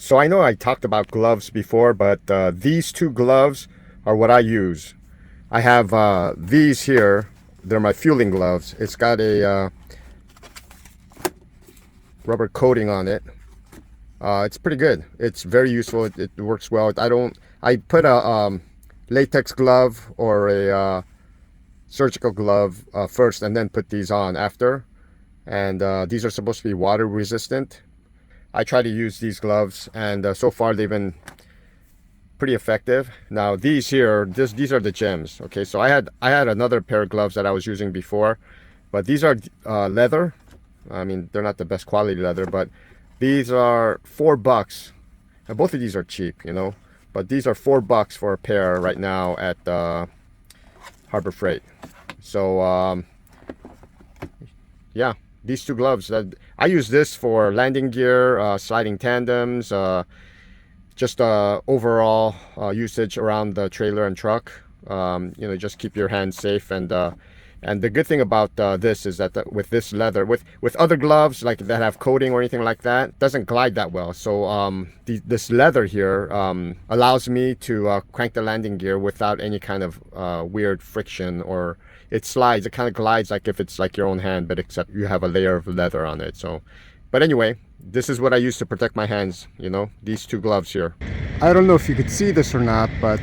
So I know I talked about gloves before, but these two gloves are what I use. I have these here. They're my fueling gloves. It's got a rubber coating on it. It's pretty good. It's very useful. It works well. I put a latex glove or a surgical glove first and then put these on after. And these are supposed to be water resistant. I try to use these gloves, and so far they've been pretty effective. Now these here, these are the gems. Okay, so I had another pair of gloves that I was using before, but these are leather. I mean, they're not the best quality leather, but these are $4. Now, both of these are cheap, you know, but these are $4 for a pair right now at Harbor Freight. So yeah, these two gloves, that I use this for landing gear, sliding tandems, just overall usage around the trailer and truck. You know, just keep your hands safe. And the good thing about this is that with this leather, with other gloves like that have coating or anything like that, it doesn't glide that well. So this leather here allows me to crank the landing gear without any kind of weird friction, or it slides. It kind of glides like if it's like your own hand, but except you have a layer of leather on it. So, but anyway, this is what I use to protect my hands, you know, these two gloves here. I don't know if you could see this or not, but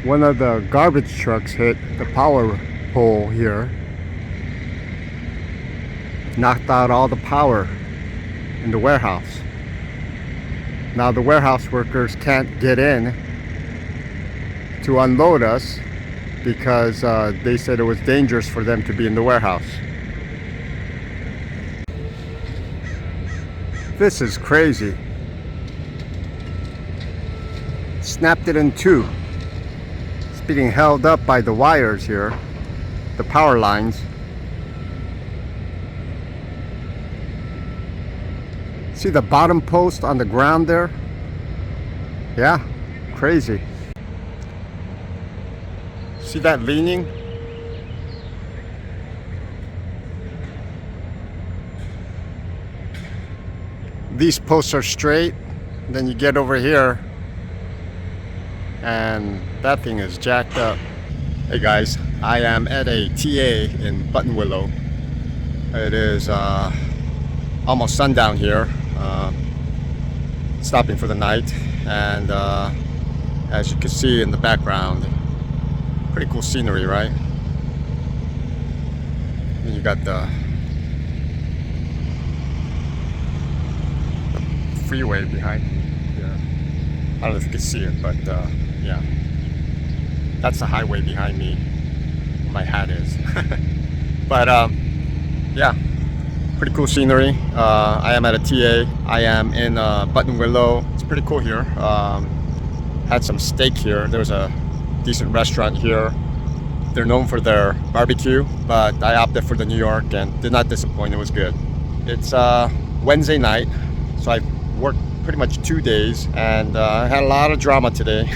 one of the garbage trucks hit the power pole here, knocked out all the power in the warehouse. Now the warehouse workers can't get in to unload us because they said it was dangerous for them to be in the warehouse. This is crazy. Snapped it in two. It's being held up by the wires here, the power lines. See the bottom post on the ground there? Yeah, crazy. See that leaning? These posts are straight, then you get over here and that thing is jacked up. Hey guys, I am at a TA in Buttonwillow. It is almost sundown here, stopping for the night, and as you can see in the background, pretty cool scenery, right? And you got the freeway behind me here. I don't know if you can see it, but yeah, that's the highway behind me. My hat is. But yeah, pretty cool scenery. I am at a TA. I am in Buttonwillow. It's pretty cool here. Had some steak here. There's a decent restaurant here. They're known for their barbecue, but I opted for the New York and did not disappoint. It was good. It's Wednesday night, so I worked pretty much 2 days, and I had a lot of drama today.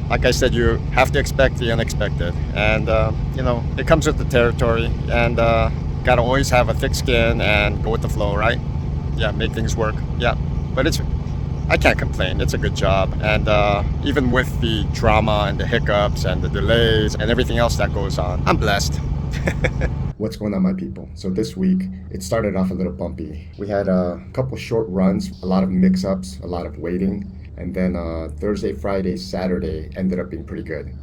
Like I said, you have to expect the unexpected, and you know, it comes with the territory, and gotta always have a thick skin and go with the flow, right? Yeah, make things work. Yeah, but I can't complain. It's a good job, and even with the drama and the hiccups and the delays and everything else that goes on, I'm blessed. What's going on, my people? So this week, it started off a little bumpy. We had a couple short runs, a lot of mix-ups, a lot of waiting, and then Thursday, Friday, Saturday ended up being pretty good.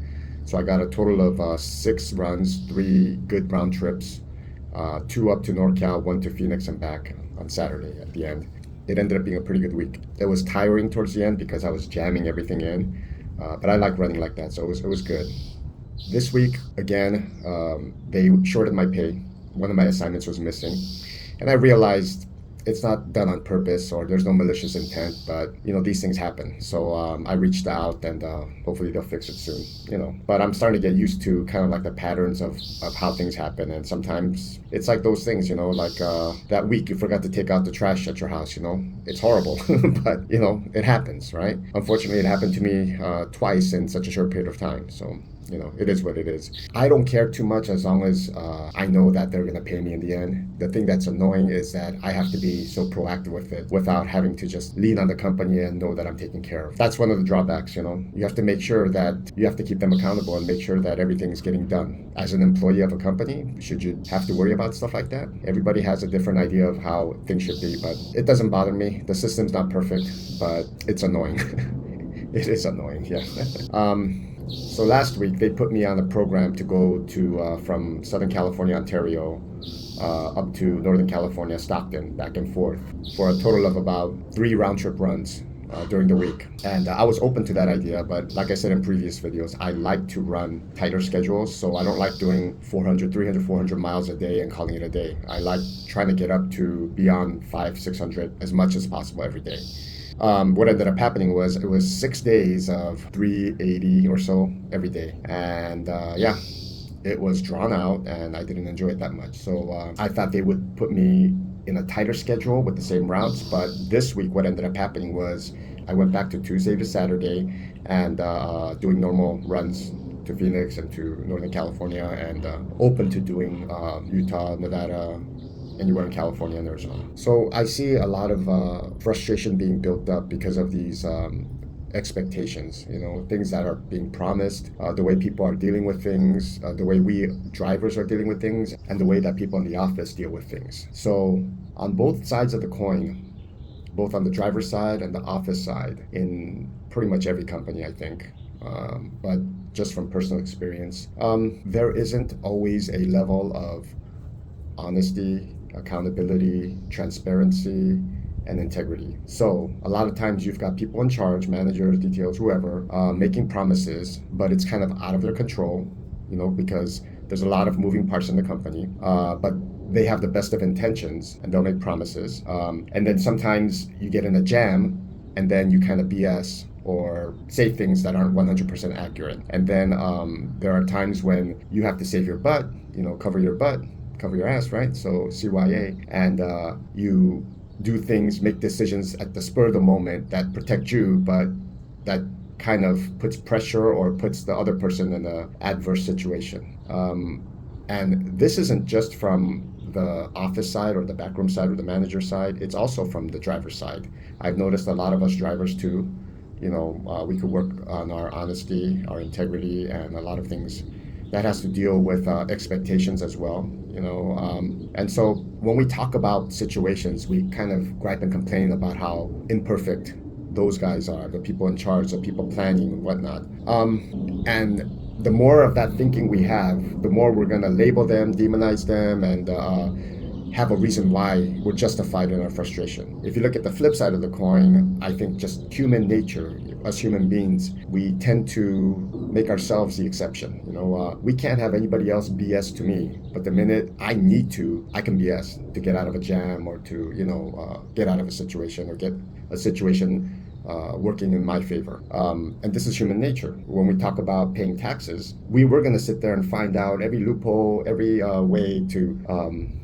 So I got a total of 6 runs, 3 good round trips, 2 up to NorCal, 1 to Phoenix and back on Saturday at the end. It ended up being a pretty good week. It was tiring towards the end because I was jamming everything in, but I like running like that, so it was good. This week, again, they shorted my pay. One of my assignments was missing, and I realized it's not done on purpose or there's no malicious intent, but you know, these things happen. So I reached out, and hopefully they'll fix it soon, you know. But I'm starting to get used to kind of like the patterns of how things happen, and sometimes it's like those things, you know, like that week you forgot to take out the trash at your house, you know. It's horrible, but you know, it happens, right? Unfortunately, it happened to me twice in such a short period of time. So It is what it is. I don't care too much as long as I know that they're going to pay me in the end. The thing that's annoying is that I have to be so proactive with it without having to just lean on the company and know that I'm taken care of. That's one of the drawbacks. You have to make sure that you have to keep them accountable and make sure that everything is getting done. As an employee of a company, should you have to worry about stuff like that? Everybody has a different idea of how things should be, but it doesn't bother me. The system's not perfect, but it's annoying. It is annoying, yeah. So last week they put me on a program to go to from Southern California, Ontario, up to Northern California, Stockton, back and forth, for a total of about 3 round trip runs during the week. And I was open to that idea, but like I said in previous videos, I like to run tighter schedules, so I don't like doing 400 miles a day and calling it a day. I like trying to get up to beyond 500-600 as much as possible every day. What ended up happening was it was 6 days of 380 or so every day. And yeah, it was drawn out and I didn't enjoy it that much. So I thought they would put me in a tighter schedule with the same routes. But this week, what ended up happening was I went back to Tuesday to Saturday and doing normal runs to Phoenix and to Northern California, and open to doing Utah, Nevada, anywhere in California and Arizona. So I see a lot of frustration being built up because of these expectations, things that are being promised, the way people are dealing with things, the way we drivers are dealing with things, and the way that people in the office deal with things. So on both sides of the coin, both on the driver's side and the office side, in pretty much every company, I think, but just from personal experience, there isn't always a level of honesty, accountability, transparency, and integrity. So a lot of times you've got people in charge, managers, details, whoever, making promises, but it's kind of out of their control, because there's a lot of moving parts in the company, but they have the best of intentions and they'll make promises. And then sometimes you get in a jam and then you kind of BS or say things that aren't 100% accurate. And then there are times when you have to save your butt, cover your butt, cover your ass, right? So CYA, and you do things, make decisions at the spur of the moment that protect you, but that kind of puts pressure or puts the other person in an adverse situation. And this isn't just from the office side or the backroom side or the manager side, it's also from the driver's side. I've noticed a lot of us drivers too, we could work on our honesty, our integrity, and a lot of things that has to deal with expectations as well, and so when we talk about situations, we kind of gripe and complain about how imperfect those guys are, the people in charge, the people planning and whatnot. And the more of that thinking we have, the more we're going to label them, demonize them, and have a reason why we're justified in our frustration. If you look at the flip side of the coin, I think just human nature, us human beings, we tend to make ourselves the exception. We can't have anybody else BS to me, but the minute I need to, I can BS to get out of a jam or to, get out of a situation or get a situation working in my favor. And this is human nature. When we talk about paying taxes, we were going to sit there and find out every loophole, every way to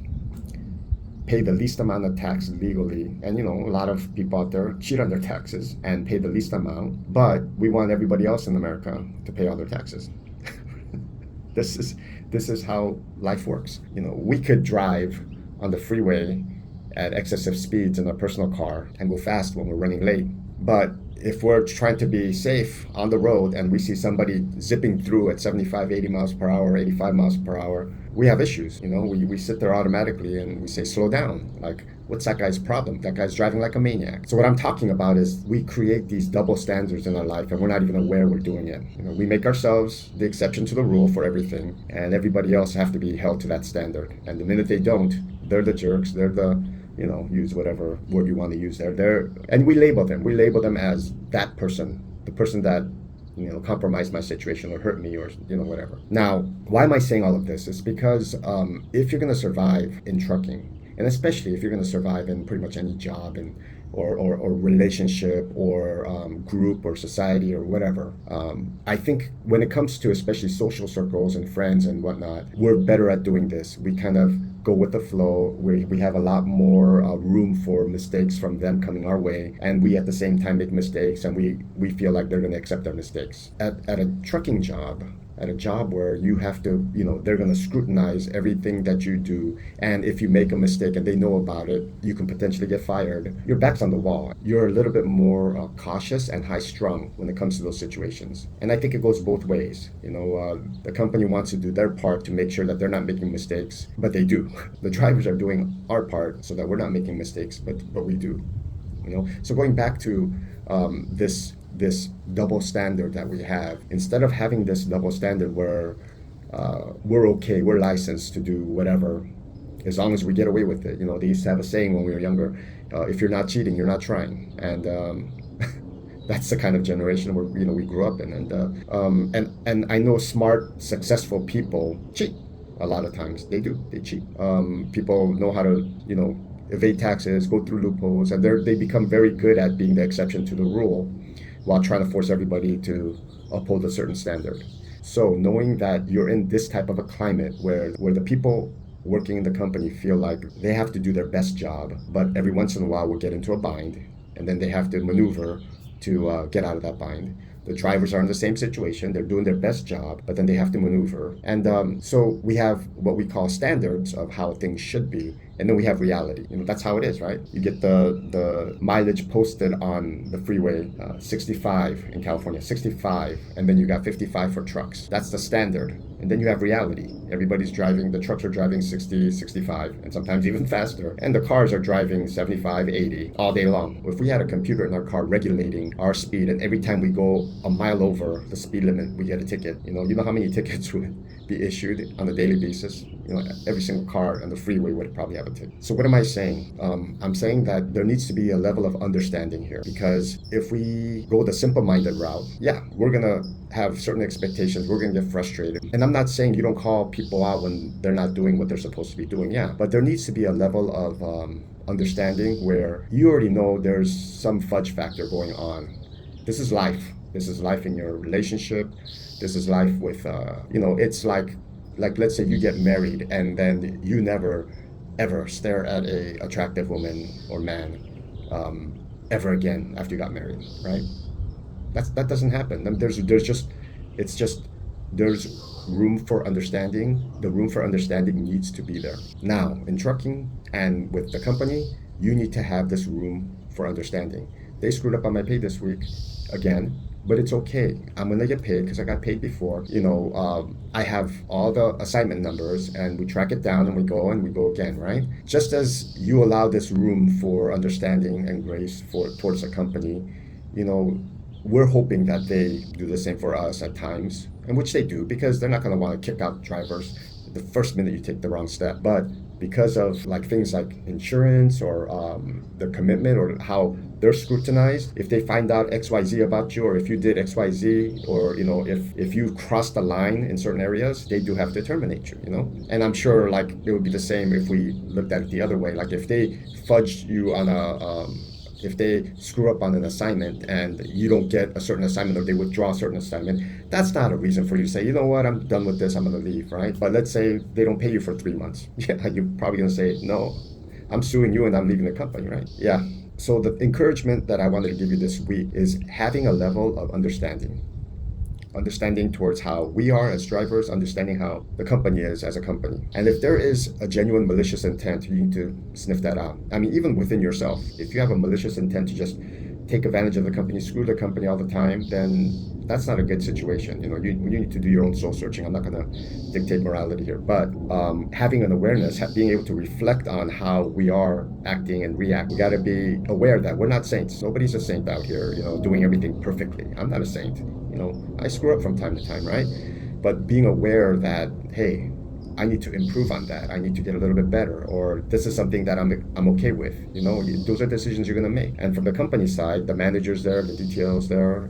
pay the least amount of tax legally. And a lot of people out there cheat on their taxes and pay the least amount, but we want everybody else in America to pay all their taxes. This is how life works. We could drive on the freeway at excessive speeds in a personal car and go fast when we're running late. But if we're trying to be safe on the road and we see somebody zipping through at 75, 80 miles per hour, 85 miles per hour, we have issues. We sit there automatically and we say, slow down. Like, what's that guy's problem? That guy's driving like a maniac. So what I'm talking about is we create these double standards in our life and we're not even aware we're doing it. We make ourselves the exception to the rule for everything, and everybody else have to be held to that standard. And the minute they don't, they're the jerks, they're the use whatever word you want to use there. And we label them as that person, the person that, compromised my situation or hurt me or, whatever. Now, why am I saying all of this? It's because if you're going to survive in trucking, and especially if you're going to survive in pretty much any job or relationship or group or society or whatever, I think when it comes to especially social circles and friends and whatnot, we're better at doing this. We kind of go with the flow. We have a lot more room for mistakes from them coming our way, and we at the same time make mistakes, and we feel like they're going to accept our mistakes. At a trucking job, at a job where you have to, they're going to scrutinize everything that you do. And if you make a mistake and they know about it, you can potentially get fired. Your back's on the wall. You're a little bit more cautious and high strung when it comes to those situations. And I think it goes both ways. The company wants to do their part to make sure that they're not making mistakes, but they do. The drivers are doing our part so that we're not making mistakes, but we do. So going back to this double standard that we have, instead of having this double standard where we're okay, we're licensed to do whatever as long as we get away with it. They used to have a saying when we were younger, if you're not cheating, you're not trying. And that's the kind of generation where we grew up in. And I know smart, successful people cheat. A lot of times they cheat. People know how to evade taxes, go through loopholes, and they become very good at being the exception to the rule, while trying to force everybody to uphold a certain standard. So knowing that you're in this type of a climate where the people working in the company feel like they have to do their best job, but every once in a while will get into a bind, and then they have to maneuver to get out of that bind. The drivers are in the same situation. They're doing their best job, but then they have to maneuver. And so we have what we call standards of how things should be. And then we have reality. That's how it is, right? You get the mileage posted on the freeway, 65 in California, 65, and then you got 55 for trucks. That's the standard. And then you have reality. Everybody's driving, the trucks are driving 60, 65, and sometimes even faster. And the cars are driving 75, 80 all day long. If we had a computer in our car regulating our speed, and every time we go a mile over the speed limit, we get a ticket. You know how many tickets would be issued on a daily basis? Every single car on the freeway would probably have a ticket. So what am I saying? I'm saying that there needs to be a level of understanding here, because if we go the simple-minded route, yeah, we're gonna have certain expectations. We're gonna get frustrated. And I'm not saying you don't call people out when they're not doing what they're supposed to be doing. Yeah, but there needs to be a level of understanding where you already know there's some fudge factor going on. This is life. This is life in your relationship. This is life with, it's like let's say you get married and then you never ever stare at a attractive woman or man ever again after you got married, right? That doesn't happen. It's just there's room for understanding. The room for understanding needs to be there. Now in trucking and with the company, you need to have this room for understanding. They screwed up on my pay this week again, but it's okay. I'm gonna get paid because I got paid before. I have all the assignment numbers, and we track it down, and we go again, right? Just as you allow this room for understanding and grace towards the company, we're hoping that they do the same for us at times, and which they do, because they're not gonna want to kick out drivers the first minute you take the wrong step. But because of things like insurance or their commitment or how they're scrutinized, if they find out XYZ about you, or if you did XYZ, or if you crossed the line in certain areas, they do have to terminate you. And I'm sure it would be the same if we looked at it the other way. If they fudge you on if they screw up on an assignment and you don't get a certain assignment, or they withdraw a certain assignment, that's not a reason for you to say, you know what, I'm done with this, I'm going to leave, right? But let's say they don't pay you for 3 months. Yeah, you're probably going to say, no, I'm suing you and I'm leaving the company, right? Yeah. So the encouragement that I wanted to give you this week is having a level of understanding towards how we are as drivers, understanding how the company is as a company. And if there is a genuine malicious intent, you need to sniff that out. I mean, even within yourself, if you have a malicious intent to just take advantage of the company, screw the company all the time, then that's not a good situation. You need to do your own soul searching. I'm not going to dictate morality here, but having an awareness, being able to reflect on how we are acting and react. We got to be aware that we're not saints. Nobody's a saint out here, doing everything perfectly. I'm not a saint. I screw up from time to time, right? But being aware that, hey, I need to improve on that. I need to get a little bit better, or this is something that I'm okay with. Those are decisions you're going to make. And from the company side, the managers there, the details there,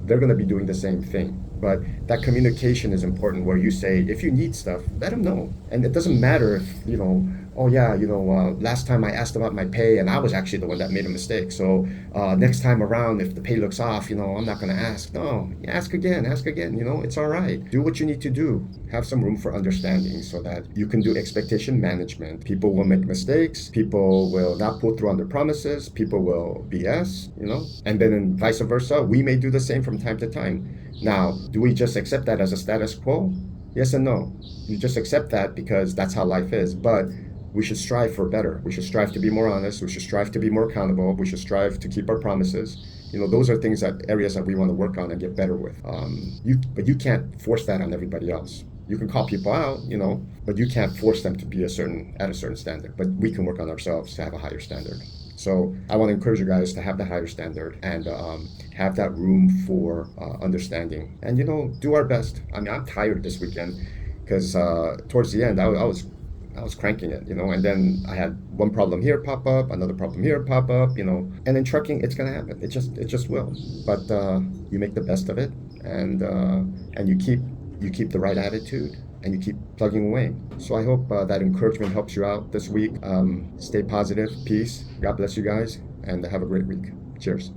they're going to be doing the same thing. But that communication is important, where you say, if you need stuff, let them know. And it doesn't matter if oh yeah, last time I asked about my pay and I was actually the one that made a mistake. So next time around, if the pay looks off, I'm not going to ask. No, ask again, ask again. It's all right. Do what you need to do. Have some room for understanding so that you can do expectation management. People will make mistakes. People will not pull through on their promises. People will BS. And then vice versa, we may do the same from time to time. Now, do we just accept that as a status quo? Yes and no. You just accept that because that's how life is. But we should strive for better. We should strive to be more honest. We should strive to be more accountable. We should strive to keep our promises. Those are things areas that we want to work on and get better with. But you can't force that on everybody else. You can call people out, but you can't force them to be at a certain standard. But we can work on ourselves to have a higher standard. So I want to encourage you guys to have the higher standard and have that room for understanding and do our best. I mean, I'm tired this weekend because towards the end I was cranking it, and then I had one problem here pop up, another problem here pop up, and in trucking it's gonna happen. It just will. But you make the best of it, and you keep the right attitude, and you keep plugging away. So I hope that encouragement helps you out this week. Stay positive, peace. God bless you guys, and have a great week. Cheers.